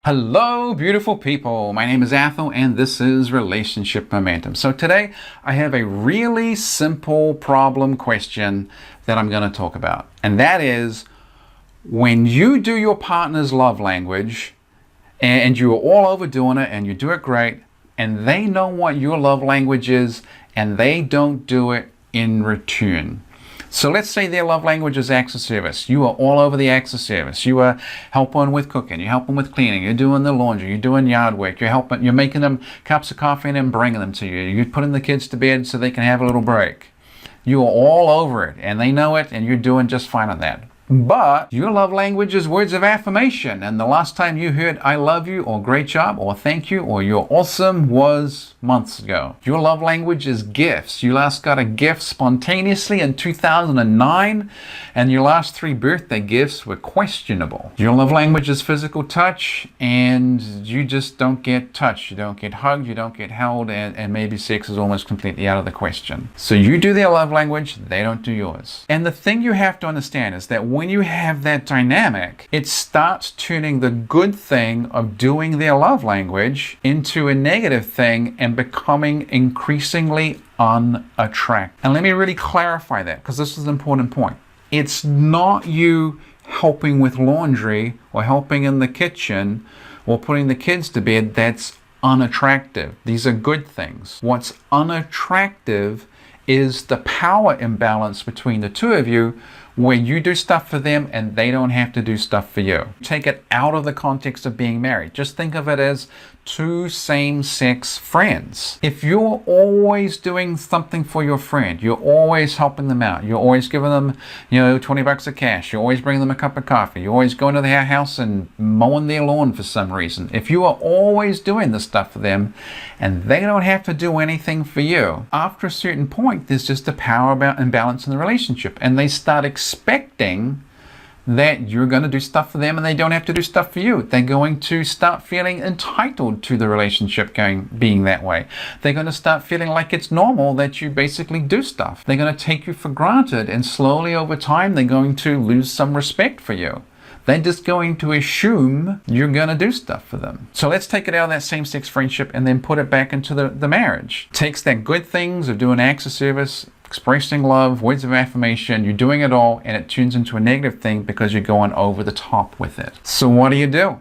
Hello, beautiful people. My name is Athol, and this is Relationship Momentum. So today I have a really simple problem question that I'm going to talk about. And that is, when you do your partner's love language and you're all over doing it and you do it great, and they know what your love language is and they don't do it in return. So let's say their love language is acts of service. You are all over the acts of service. You are helping with cooking. You're helping with cleaning. You're doing the laundry. You're doing yard work. You're making them cups of coffee and then bringing them to you. You're putting the kids to bed so they can have a little break. You are all over it, and they know it, and you're doing just fine on that. But your love language is words of affirmation, and the last time you heard I love you or great job or thank you or you're awesome was months ago. Your love language is gifts. You last got a gift spontaneously in 2009, and your last 3 birthday gifts were questionable. Your love language is physical touch, and you just don't get touched. You don't get hugged, you don't get held, and maybe sex is almost completely out of the question. So you do their love language, they don't do yours. And the thing you have to understand is that when you have that dynamic, it starts turning the good thing of doing their love language into a negative thing and becoming increasingly unattractive. And let me really clarify that, because this is an important point. It's not you helping with laundry or helping in the kitchen or putting the kids to bed that's unattractive. These are good things. What's unattractive is the power imbalance between the two of you, where you do stuff for them and they don't have to do stuff for you. Take it out of the context of being married. Just think of it as 2 same-sex friends. If you're always doing something for your friend, you're always helping them out, you're always giving them, $20 of cash, you're always bringing them a cup of coffee, you're always going to their house and mowing their lawn for some reason. If you are always doing this stuff for them and they don't have to do anything for you, after a certain point, there's just a power imbalance in the relationship, and they start expecting that you're going to do stuff for them and they don't have to do stuff for you. They're going to start feeling entitled to the relationship being that way. They're going to start feeling like it's normal that you basically do stuff. They're going to take you for granted, and slowly over time they're going to lose some respect for you. They're just going to assume you're going to do stuff for them. So let's take it out of that same-sex friendship and then put it back into the marriage. Takes that good things of doing acts of service, expressing love, words of affirmation, you're doing it all, and it turns into a negative thing because you're going over the top with it. So what do?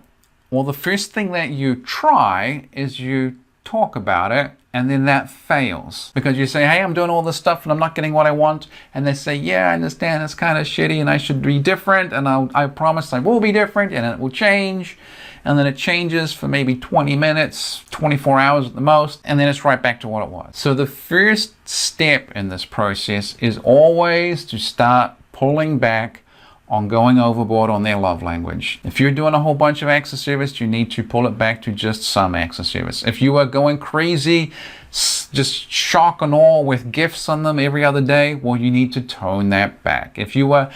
Well, the first thing that you try is you talk about it, and then that fails. Because you say, hey, I'm doing all this stuff and I'm not getting what I want. And they say, yeah, I understand, it's kind of shitty and I should be different, and I promise I will be different and it will change. And then it changes for maybe 20 minutes, 24 hours at the most, and then it's right back to what it was. So the first step in this process is always to start pulling back on going overboard on their love language. If you're doing a whole bunch of acts of service, you need to pull it back to just some acts of service. If you are going crazy, just shock and awe with gifts on them every other day, well, you need to tone that back. If you are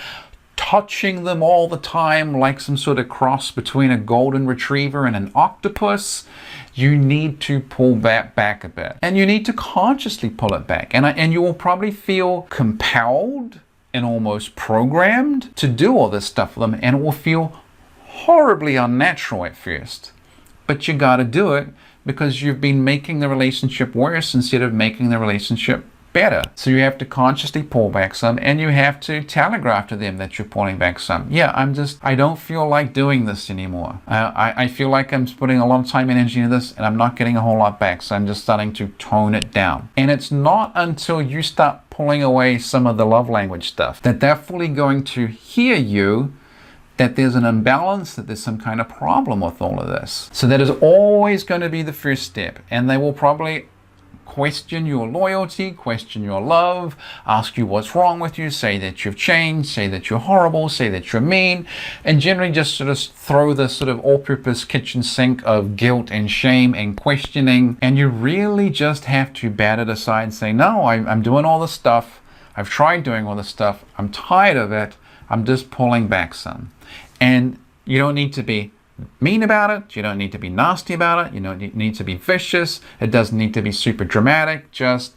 touching them all the time like some sort of cross between a golden retriever and an octopus, you need to pull that back a bit. And you need to consciously pull it back. And you will probably feel compelled and almost programmed to do all this stuff for them, and it will feel horribly unnatural at first. But you gotta do it because you've been making the relationship worse instead of making the relationship better. So you have to consciously pull back some, and you have to telegraph to them that you're pulling back some. Yeah, I don't feel like doing this anymore. I feel like I'm putting a lot of time and energy into this and I'm not getting a whole lot back, so I'm just starting to tone it down. And it's not until you start pulling away some of the love language stuff that they're fully going to hear you that there's an imbalance, that there's some kind of problem with all of this. So that is always going to be the first step, and they will probably question your loyalty, question your love, ask you what's wrong with you, say that you've changed, say that you're horrible, say that you're mean, and generally just sort of throw this sort of all-purpose kitchen sink of guilt and shame and questioning, and you really just have to bat it aside and say, no, I'm doing all this stuff, I've tried doing all this stuff, I'm tired of it, I'm just pulling back some. And you don't need to be mean about it, you don't need to be nasty about it, you don't need to be vicious, it doesn't need to be super dramatic, just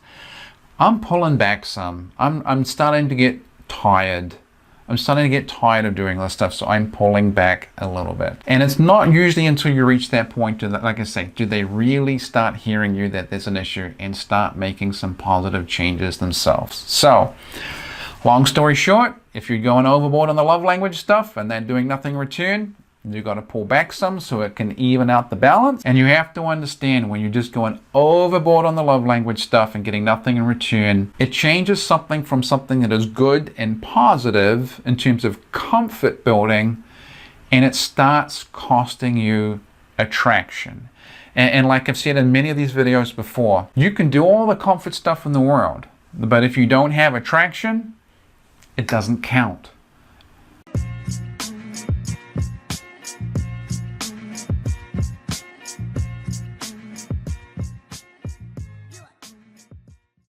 I'm pulling back some, I'm starting to get tired I'm starting to get tired of doing this stuff, so I'm pulling back a little bit. And it's not usually until you reach that point, like I say, do they really start hearing you that there's an issue and start making some positive changes themselves. So, long story short, if you're going overboard on the love language stuff and they're doing nothing in return, you got to pull back some so it can even out the balance. And you have to understand, when you're just going overboard on the love language stuff and getting nothing in return, it changes something from something that is good and positive in terms of comfort building, and it starts costing you attraction. And like I've said in many of these videos before, you can do all the comfort stuff in the world, but if you don't have attraction, it doesn't count.